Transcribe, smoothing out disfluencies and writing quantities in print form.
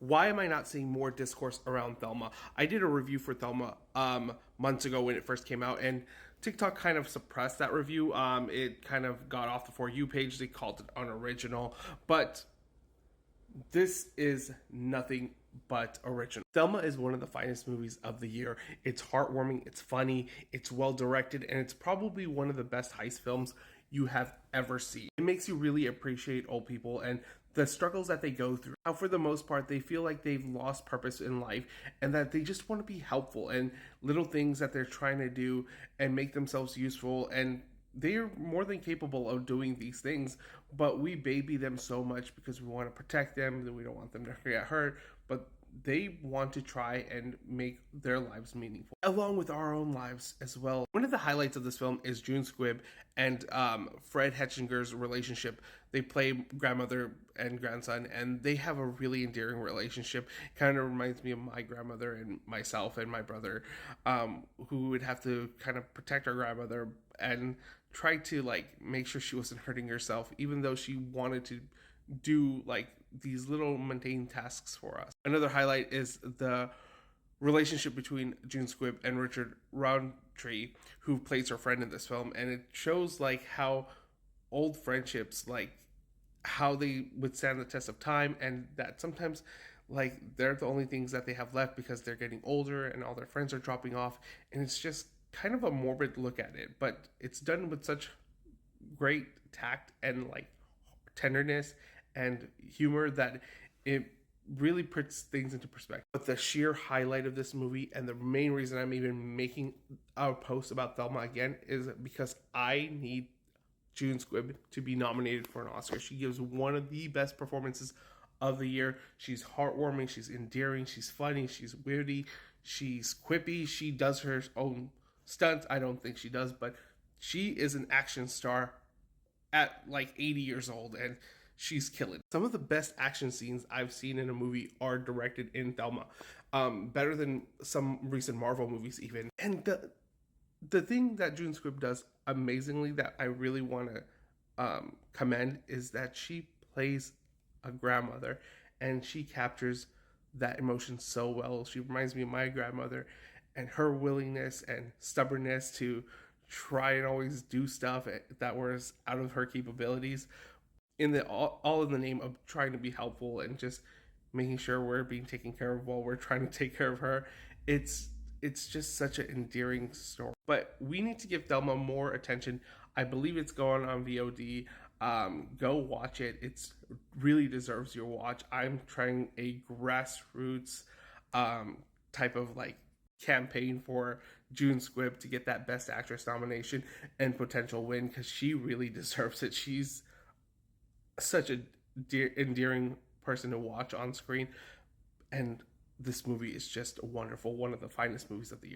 Why am I not seeing more discourse around Thelma? I did a review for Thelma months ago when it first came out, and TikTok kind of suppressed that review. It kind of got off the For You page. They called it unoriginal, but this is nothing but original. Thelma is one of the finest movies of the year. It's heartwarming, it's funny, it's well directed, and it's probably one of the best heist films you have ever seen. It makes you really appreciate old people and the struggles that they go through. How for the most part they feel like they've lost purpose in life and that they just want to be helpful, and little things that they're trying to do and make themselves useful, and they're more than capable of doing these things, but we baby them so much because we want to protect them, that we don't want them to get hurt, but they want to try and make their lives meaningful, along with our own lives as well. One of the highlights of this film is June Squibb and Fred Hetchinger's relationship. They play grandmother and grandson, and they have a really endearing relationship. Kind of reminds me of my grandmother and myself and my brother, who would have to kind of protect our grandmother and try to like make sure she wasn't hurting herself, even though she wanted to do like these little mundane tasks for us. Another highlight is the relationship between June Squibb and Richard Roundtree, who plays her friend in this film, and it shows like how old friendships, like how they withstand the test of time, and that sometimes like they're the only things that they have left because they're getting older and all their friends are dropping off, and it's just kind of a morbid look at it, but it's done with such great tact and like tenderness and humor that it really puts things into perspective. But the sheer highlight of this movie, and the main reason I'm even making a post about Thelma again, is because I need June Squibb to be nominated for an Oscar. She gives one of the best performances of the year. She's heartwarming, she's endearing, she's funny, she's witty, she's quippy, she does her own stunts. I don't think she does, but she is an action star at like 80 years old, and she's killing. Some of the best action scenes I've seen in a movie are directed in Thelma, better than some recent Marvel movies even. And the thing that June Squibb does amazingly that I really want to commend is that she plays a grandmother, and she captures that emotion so well. She reminds me of my grandmother and her willingness and stubbornness to try and always do stuff that was out of her capabilities, in the all in the name of trying to be helpful and just making sure we're being taken care of while we're trying to take care of her. It's just such an endearing story. But we need to give Thelma more attention. I believe it's going on VOD. Go watch it. It's really deserves your watch. I'm trying a grassroots type of like campaign for June Squibb to get that Best Actress nomination and potential win, because she really deserves it. She's such a endearing person to watch on screen, and this movie is just wonderful. One of the finest movies of the year.